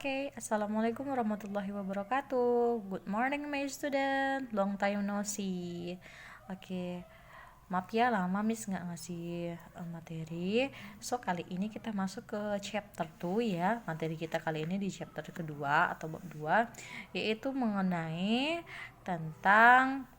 Okay, Assalamualaikum warahmatullahi wabarakatuh. Good morning, my student. Long time no see. Oke, maaf ya lama Miss nggak ngasih materi. So, kali ini kita masuk ke chapter 2 ya. Materi kita kali ini di chapter kedua atau bab 2, yaitu mengenai tentang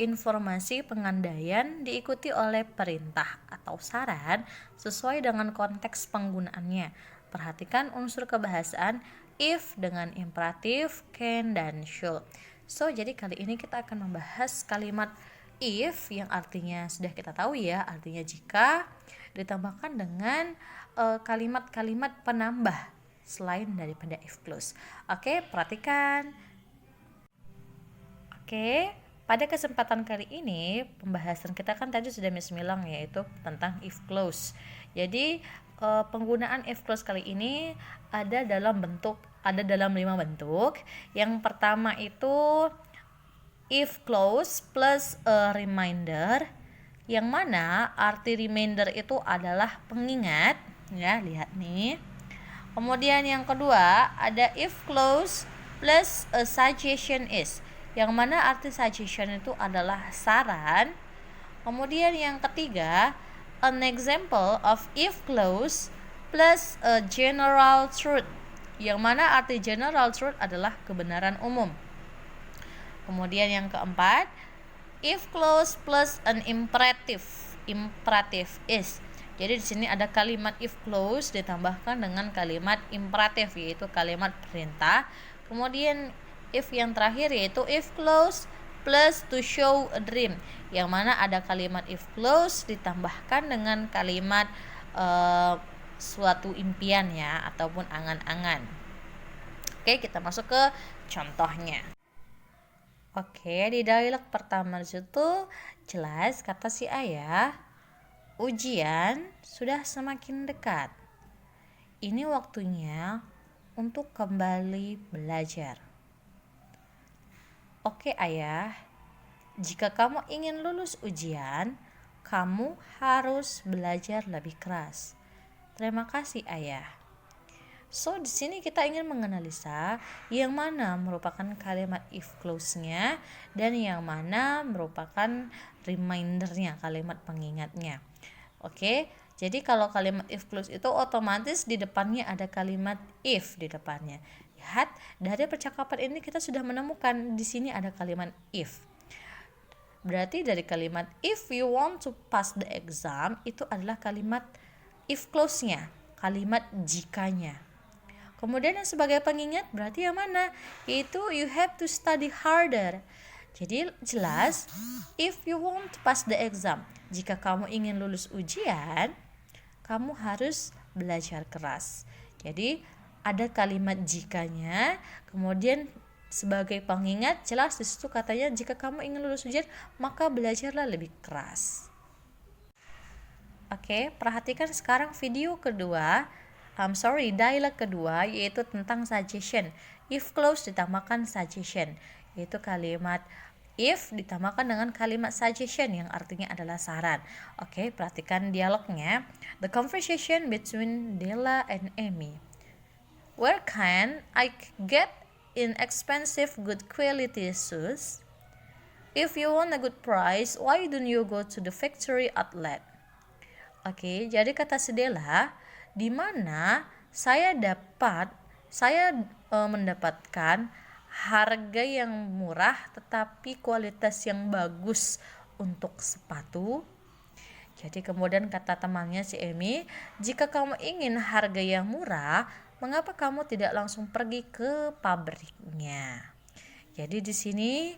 informasi pengandaian diikuti oleh perintah atau saran sesuai dengan konteks penggunaannya. Perhatikan unsur kebahasaan if dengan imperatif, can, dan should. So, jadi kali ini kita akan membahas kalimat if yang artinya sudah kita tahu ya, artinya jika, ditambahkan dengan kalimat-kalimat penambah selain daripada if clause. Oke, perhatikan. Oke, pada kesempatan kali ini pembahasan kita kan tadi sudah Miss bilang, yaitu tentang if clause. Jadi penggunaan if clause kali ini ada dalam 5 bentuk. Yang pertama itu if clause plus a reminder, yang mana arti reminder itu adalah pengingat ya, lihat nih. Kemudian yang kedua ada if clause plus a suggestion is, yang mana arti suggestion itu adalah saran. Kemudian yang ketiga, an example of if clause plus a general truth, yang mana arti general truth adalah kebenaran umum. Kemudian yang keempat, if clause plus an imperative is. Jadi di sini ada kalimat if clause ditambahkan dengan kalimat imperatif, yaitu kalimat perintah. Kemudian if yang terakhir yaitu if clause plus to show a dream, yang mana ada kalimat if clause ditambahkan dengan kalimat suatu impian ya, ataupun angan-angan. Oke, kita masuk ke contohnya. Oke, di dialog pertama disitu jelas kata si ayah, ujian sudah semakin dekat. Ini waktunya untuk kembali belajar. Oke ayah, jika kamu ingin lulus ujian, kamu harus belajar lebih keras. Terima kasih ayah. So, di sini kita ingin menganalisa yang mana merupakan kalimat if clause-nya dan yang mana merupakan reminder-nya, kalimat pengingatnya. Oke, jadi kalau kalimat if clause itu otomatis di depannya ada kalimat if di depannya. Lihat, dari percakapan ini kita sudah menemukan di sini ada kalimat if. Berarti dari kalimat if you want to pass the exam itu adalah kalimat if clause-nya, kalimat jikanya. Kemudian yang sebagai pengingat berarti yang mana? Yaitu you have to study harder. Jadi jelas, if you want to pass the exam, jika kamu ingin lulus ujian, kamu harus belajar keras. Jadi ada kalimat jikanya, kemudian sebagai pengingat jelas di situ katanya jika kamu ingin lulus ujian maka belajarlah lebih keras. Oke, perhatikan sekarang video kedua. Dialog kedua yaitu tentang suggestion. If clause ditambahkan suggestion, yaitu kalimat if ditambahkan dengan kalimat suggestion yang artinya adalah saran. Oke, perhatikan dialognya. The conversation between Della and Amy. Where can I get inexpensive good quality shoes? If you want a good price, why don't you go to the factory outlet? Oke, jadi kata si Della, di mana saya mendapatkan harga yang murah tetapi kualitas yang bagus untuk sepatu. Jadi kemudian kata temannya si Amy, jika kamu ingin harga yang murah, mengapa kamu tidak langsung pergi ke pabriknya? Jadi di sini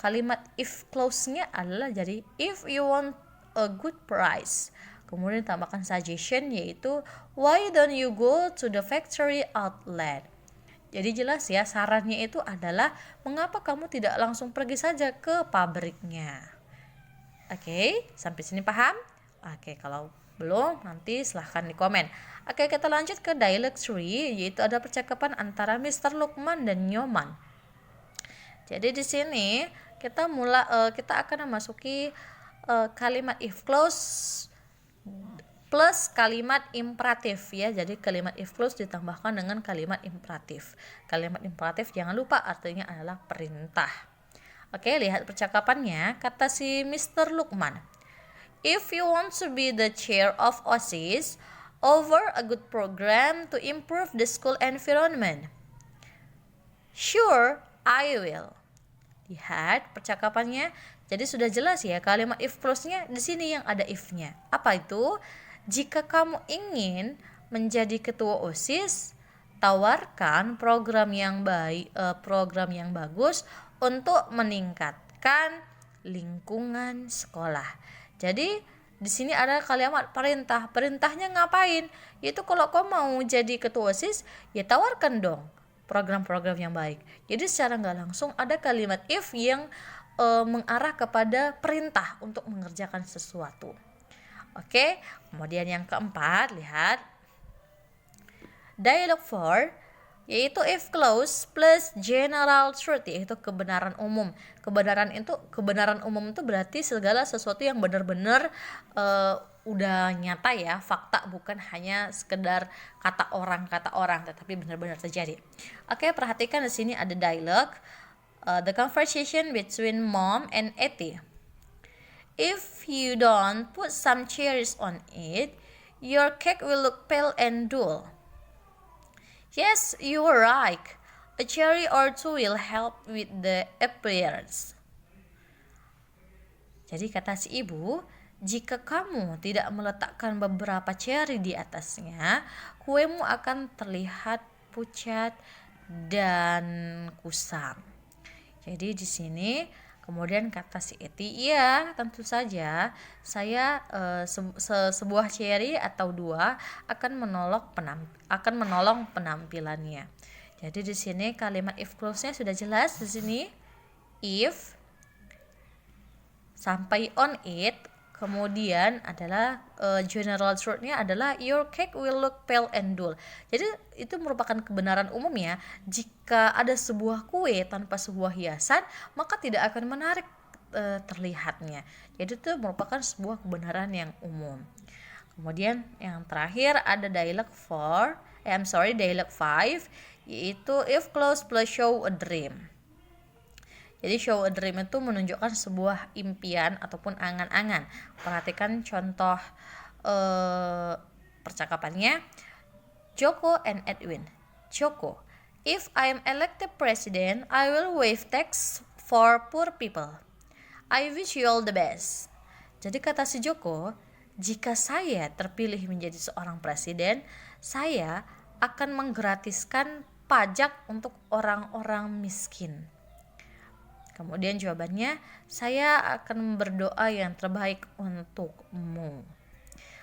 kalimat if clause-nya adalah jadi if you want a good price. Kemudian tambahkan suggestion yaitu why don't you go to the factory outlet? Jadi jelas ya, sarannya itu adalah mengapa kamu tidak langsung pergi saja ke pabriknya. Oke, sampai sini paham? Oke, kalau belum nanti silahkan di komen. Oke, kita lanjut ke dialog 3, yaitu ada percakapan antara Mr. Lukman dan Nyoman. Jadi di sini kita akan memasuki kalimat if clause plus kalimat imperatif ya. Jadi kalimat if clause ditambahkan dengan kalimat imperatif. Kalimat imperatif jangan lupa artinya adalah perintah. Oke, lihat percakapannya. Kata si Mr. Lukman, if you want to be the chair of OSIS, over a good program to improve the school environment. Sure, I will. Lihat percakapannya. Jadi sudah jelas ya, kalimat if clause-nya di sini yang ada if-nya. Apa itu? Jika kamu ingin menjadi ketua OSIS, tawarkan program yang bagus untuk meningkatkan lingkungan sekolah. Jadi di sini ada kalimat perintah. Perintahnya ngapain? Yaitu kalau kau mau jadi ketua OSIS, ya tawarkan dong program-program yang baik. Jadi secara nggak langsung ada kalimat if yang mengarah kepada perintah untuk mengerjakan sesuatu. Oke, kemudian yang keempat, lihat dialog 4, yaitu if clause plus general truth, yaitu kebenaran umum. Kebenaran umum itu berarti segala sesuatu yang benar-benar udah nyata ya, fakta, bukan hanya sekedar kata orang, tetapi benar-benar terjadi. Oke, perhatikan di sini ada dialog, the conversation between mom and Etty. If you don't put some cherries on it, your cake will look pale and dull. Yes, you are right. A cherry or two will help with the appearance. Jadi kata si ibu, jika kamu tidak meletakkan beberapa cherry di atasnya, kuemu akan terlihat pucat dan kusam. Jadi di sini kemudian kata si Etty, iya tentu saja saya sebuah cherry atau dua akan menolong penampilannya. Jadi di sini kalimat if clause-nya sudah jelas di sini. If sampai on it, kemudian adalah general truth-nya adalah your cake will look pale and dull. Jadi itu merupakan kebenaran umum ya. Jika ada sebuah kue tanpa sebuah hiasan, maka tidak akan menarik terlihatnya. Jadi itu merupakan sebuah kebenaran yang umum. Kemudian yang terakhir ada dialog 5, yaitu if clause plus show a dream. Jadi show a dream itu menunjukkan sebuah impian ataupun angan-angan. Perhatikan contoh percakapannya. Joko and Edwin. Joko, if I am elected president, I will waive tax for poor people. I wish you all the best. Jadi kata si Joko, jika saya terpilih menjadi seorang presiden, saya akan menggratiskan pajak untuk orang-orang miskin. Kemudian jawabannya, saya akan berdoa yang terbaik untukmu.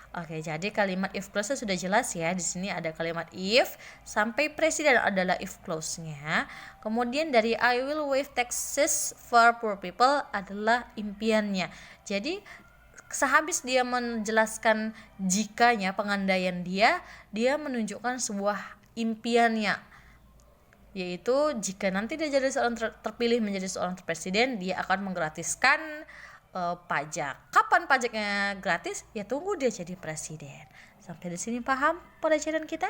Oke, jadi kalimat if clause sudah jelas ya. Di sini ada kalimat if sampai presiden adalah if clause-nya. Kemudian dari I will waive taxes for poor people adalah impiannya. Jadi sehabis dia menjelaskan jikanya, pengandaian dia menunjukkan sebuah impiannya, yaitu jika nanti dia jadi seorang terpilih menjadi seorang presiden, dia akan menggratiskan pajak. Kapan pajaknya gratis? Ya tunggu dia jadi presiden. Sampai di sini paham pelajaran kita?